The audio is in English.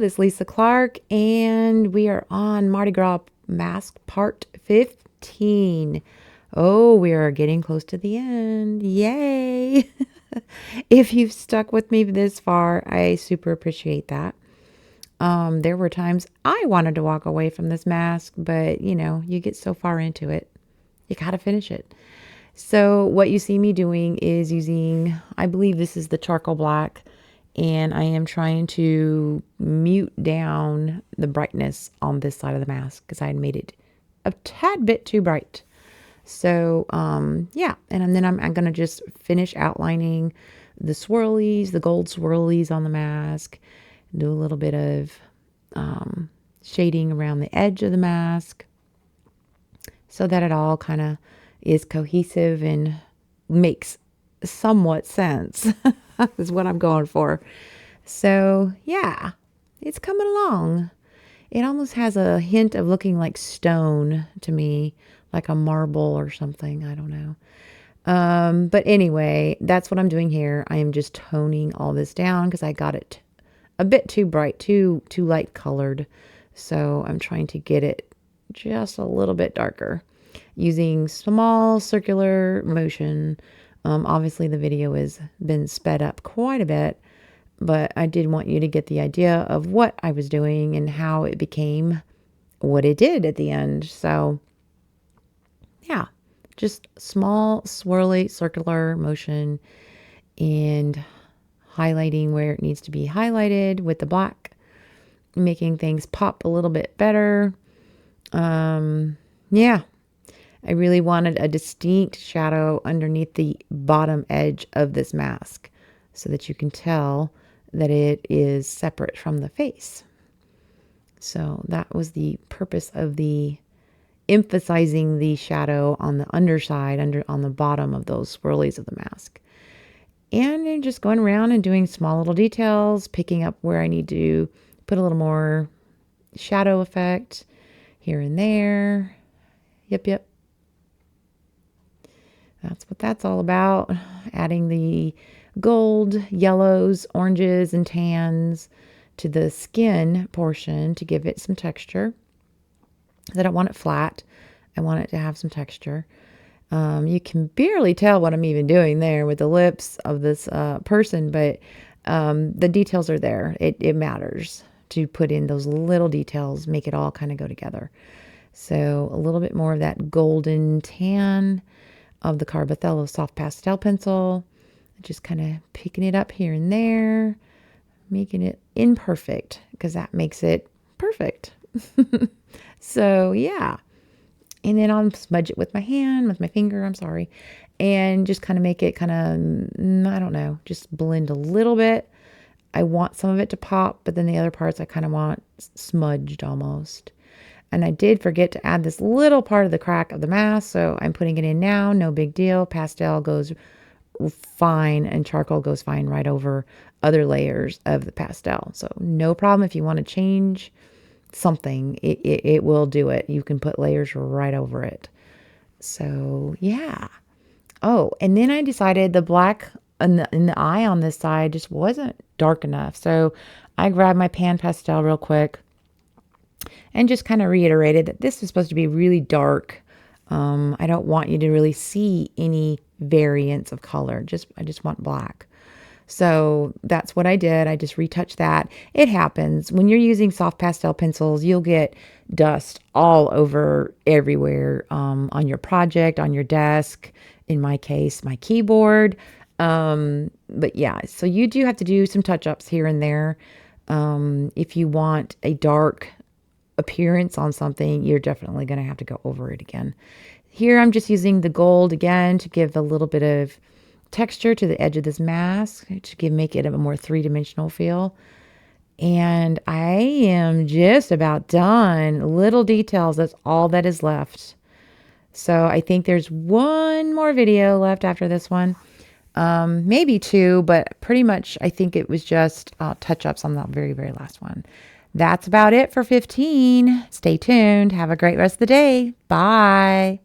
this is Lisa Clark, and we are on Mardis Gras Mask part 15. Oh, we are getting close to the end. Yay! If you've stuck with me this far, I super appreciate that. There were times I wanted to walk away from this mask, but you get so far into it, you gotta finish it. So what you see me doing is using, I believe this is the charcoal black, and I am trying to mute down the brightness on this side of the mask because I had made it a tad bit too bright. So, yeah, and then I'm going to just finish outlining the swirlies, the gold swirlies on the mask, do a little bit of shading around the edge of the mask so that it all kind of is cohesive and makes somewhat sense. Is what I'm going for. So yeah, it's coming along. It almost has a hint of looking like stone to me, like a marble or something. I don't know. But anyway, that's what I'm doing here. I am just toning all this down because I got it a bit too bright, too light colored. So I'm trying to get it just a little bit darker using small circular motion. Obviously the video has been sped up quite a bit, but I did want you to get the idea of what I was doing and how it became what it did at the end. So yeah, just small swirly circular motion and highlighting where it needs to be highlighted with the black, making things pop a little bit better. Yeah. I really wanted a distinct shadow underneath the bottom edge of this mask so that you can tell that it is separate from the face. So that was the purpose of the emphasizing the shadow on the underside, on the bottom of those swirlies of the mask. And then just going around and doing small little details, picking up where I need to put a little more shadow effect here and there. Yep. That's what that's all about. Adding the gold, yellows, oranges, and tans to the skin portion to give it some texture. I don't want it flat. I want it to have some texture. You can barely tell what I'm even doing there with the lips of this person, but the details are there. It matters to put in those little details, make it all kind of go together. So a little bit more of that golden tan of the Carbothello soft pastel pencil, just kind of picking it up here and there, making it imperfect because that makes it perfect. So yeah, and then I'll smudge it with my hand, with my finger, I'm sorry, and just kind of make it kind of, I don't know, just blend a little bit. I want some of it to pop, but then the other parts I kind of want smudged almost. And I did forget to add this little part of the crack of the mask, so I'm putting it in now. No big deal. Pastel goes fine and charcoal goes fine right over other layers of the pastel. So no problem if you want to change something. It will do it. You can put layers right over it. So yeah. Oh, and then I decided the black in the eye on this side just wasn't dark enough. So I grabbed my Pan Pastel real quick and just kind of reiterated that this is supposed to be really dark. I don't want you to really see any variance of color. I just want black. So that's what I did. I just retouched that. It happens. When you're using soft pastel pencils, you'll get dust all over everywhere, on your project, on your desk, in my case, my keyboard. But yeah, so you do have to do some touch-ups here and there. If you want a dark appearance on something, you're definitely going to have to go over it again. Here I'm just using the gold again to give a little bit of texture to the edge of this mask to make it a more three-dimensional feel. And I am just about done. Little details, that's all that is left. So I think there's one more video left after this one. Maybe two, but pretty much I think it was just touch-ups on the very, very last one. That's about it for 15. Stay tuned. Have a great rest of the day. Bye.